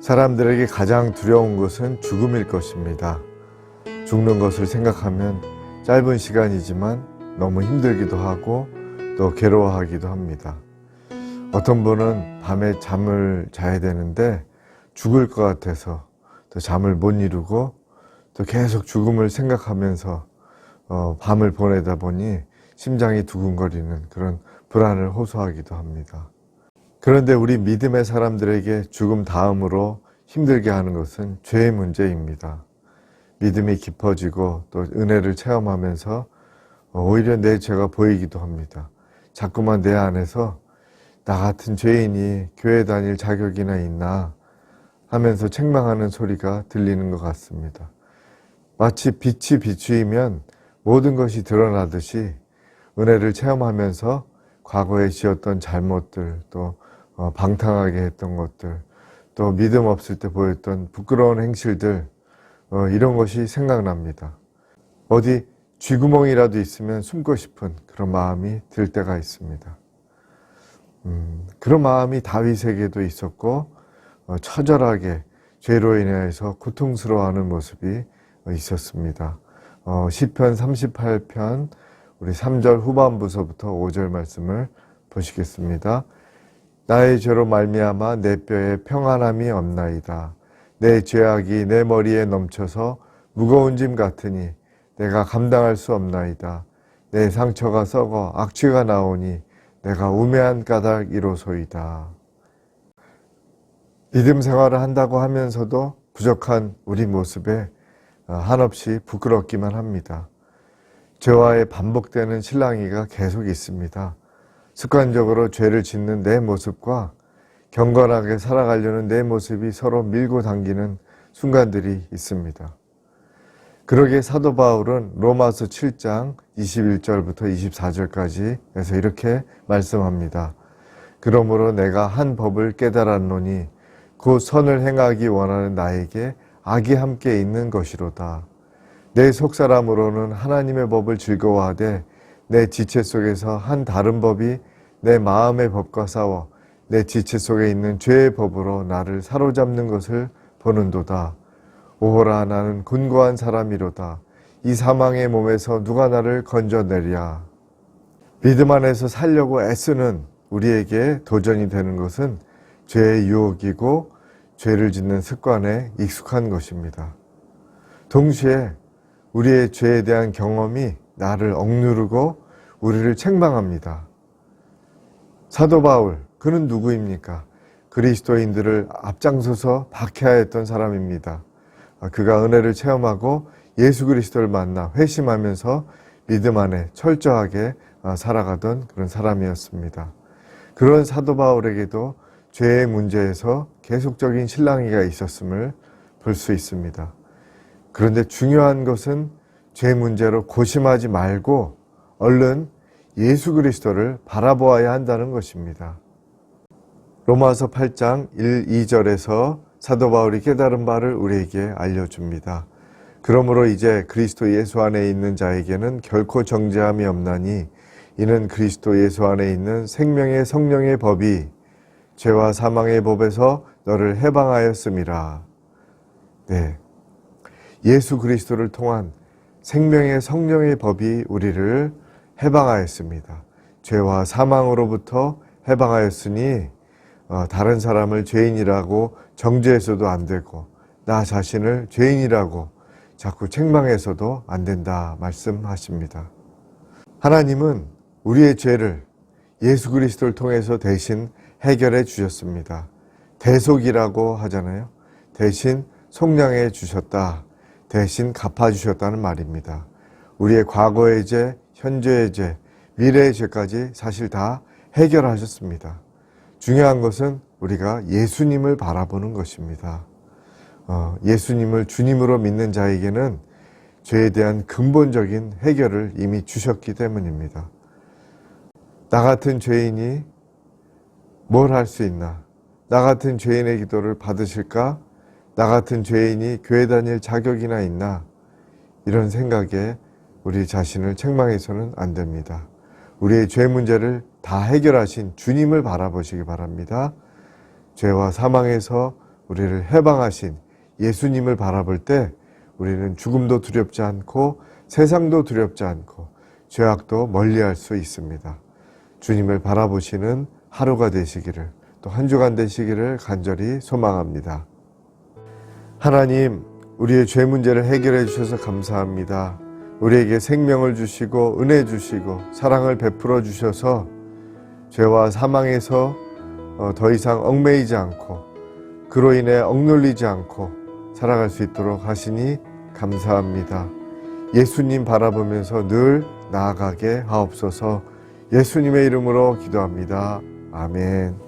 사람들에게 가장 두려운 것은 죽음일 것입니다. 죽는 것을 생각하면 짧은 시간이지만 너무 힘들기도 하고 또 괴로워하기도 합니다. 어떤 분은 밤에 잠을 자야 되는데 죽을 것 같아서 또 잠을 못 이루고 또 계속 죽음을 생각하면서 밤을 보내다 보니 심장이 두근거리는 그런 불안을 호소하기도 합니다. 그런데 우리 믿음의 사람들에게 죽음 다음으로 힘들게 하는 것은 죄의 문제입니다. 믿음이 깊어지고 또 은혜를 체험하면서 오히려 내 죄가 보이기도 합니다. 자꾸만 내 안에서 나 같은 죄인이 교회 다닐 자격이나 있나 하면서 책망하는 소리가 들리는 것 같습니다. 마치 빛이 비추이면 모든 것이 드러나듯이 은혜를 체험하면서 과거에 지었던 잘못들, 또 방탕하게 했던 것들, 또 믿음 없을 때 보였던 부끄러운 행실들, 이런 것이 생각납니다. 어디 쥐구멍이라도 있으면 숨고 싶은 그런 마음이 들 때가 있습니다. 그런 마음이 다윗에게도 있었고 처절하게 죄로 인해서 고통스러워하는 모습이 있었습니다. 시편 38편 우리 3절 후반부서부터 5절 말씀을 보시겠습니다. 나의 죄로 말미암아 내 뼈에 평안함이 없나이다. 내 죄악이 내 머리에 넘쳐서 무거운 짐 같으니 내가 감당할 수 없나이다. 내 상처가 썩어 악취가 나오니 내가 우매한 까닭이로소이다. 믿음 생활을 한다고 하면서도 부족한 우리 모습에 한없이 부끄럽기만 합니다. 죄와의 반복되는 실랑이가 계속 있습니다. 습관적으로 죄를 짓는 내 모습과 경건하게 살아가려는 내 모습이 서로 밀고 당기는 순간들이 있습니다. 그러기에 사도 바울은 로마서 7장 21절부터 24절까지 해서 이렇게 말씀합니다. 그러므로 내가 한 법을 깨달았노니 곧 선을 행하기 원하는 나에게 악이 함께 있는 것이로다. 내 속사람으로는 하나님의 법을 즐거워하되 내 지체 속에서 한 다른 법이 내 마음의 법과 싸워 내 지체 속에 있는 죄의 법으로 나를 사로잡는 것을 보는도다. 오호라 나는 곤고한 사람이로다. 이 사망의 몸에서 누가 나를 건져내랴. 믿음 안에서 살려고 애쓰는 우리에게 도전이 되는 것은 죄의 유혹이고 죄를 짓는 습관에 익숙한 것입니다. 동시에 우리의 죄에 대한 경험이 나를 억누르고 우리를 책망합니다. 사도 바울, 그는 누구입니까? 그리스도인들을 앞장서서 박해하였던 사람입니다. 그가 은혜를 체험하고 예수 그리스도를 만나 회심하면서 믿음 안에 철저하게 살아가던 그런 사람이었습니다. 그런 사도 바울에게도 죄의 문제에서 계속적인 실랑이가 있었음을 볼 수 있습니다. 그런데 중요한 것은 죄 문제로 고심하지 말고 얼른 예수 그리스도를 바라보아야 한다는 것입니다. 로마서 8장 1, 2절에서 사도 바울이 깨달은 바를 우리에게 알려줍니다. 그러므로 이제 그리스도 예수 안에 있는 자에게는 결코 정죄함이 없나니 이는 그리스도 예수 안에 있는 생명의 성령의 법이 죄와 사망의 법에서 너를 해방하였음이라. 네, 예수 그리스도를 통한 생명의 성령의 법이 우리를 해방하였습니다. 죄와 사망으로부터 해방하였으니 다른 사람을 죄인이라고 정죄해서도 안 되고 나 자신을 죄인이라고 자꾸 책망해서도 안 된다 말씀하십니다. 하나님은 우리의 죄를 예수 그리스도를 통해서 대신 해결해 주셨습니다. 대속이라고 하잖아요. 대신 속량해 주셨다. 대신 갚아주셨다는 말입니다. 우리의 과거의 죄, 현재의 죄, 미래의 죄까지 사실 다 해결하셨습니다. 중요한 것은 우리가 예수님을 바라보는 것입니다. 예수님을 주님으로 믿는 자에게는 죄에 대한 근본적인 해결을 이미 주셨기 때문입니다. 나 같은 죄인이 뭘 할 수 있나? 나 같은 죄인의 기도를 받으실까? 나 같은 죄인이 교회 다닐 자격이나 있나? 이런 생각에 우리 자신을 책망해서는 안 됩니다. 우리의 죄 문제를 다 해결하신 주님을 바라보시기 바랍니다. 죄와 사망에서 우리를 해방하신 예수님을 바라볼 때 우리는 죽음도 두렵지 않고 세상도 두렵지 않고 죄악도 멀리할 수 있습니다. 주님을 바라보시는 하루가 되시기를, 또 한 주간 되시기를 간절히 소망합니다. 하나님, 우리의 죄 문제를 해결해 주셔서 감사합니다. 우리에게 생명을 주시고 은혜 주시고 사랑을 베풀어 주셔서 죄와 사망에서 더 이상 얽매이지 않고 그로 인해 억눌리지 않고 살아갈 수 있도록 하시니 감사합니다. 예수님 바라보면서 늘 나아가게 하옵소서. 예수님의 이름으로 기도합니다. 아멘.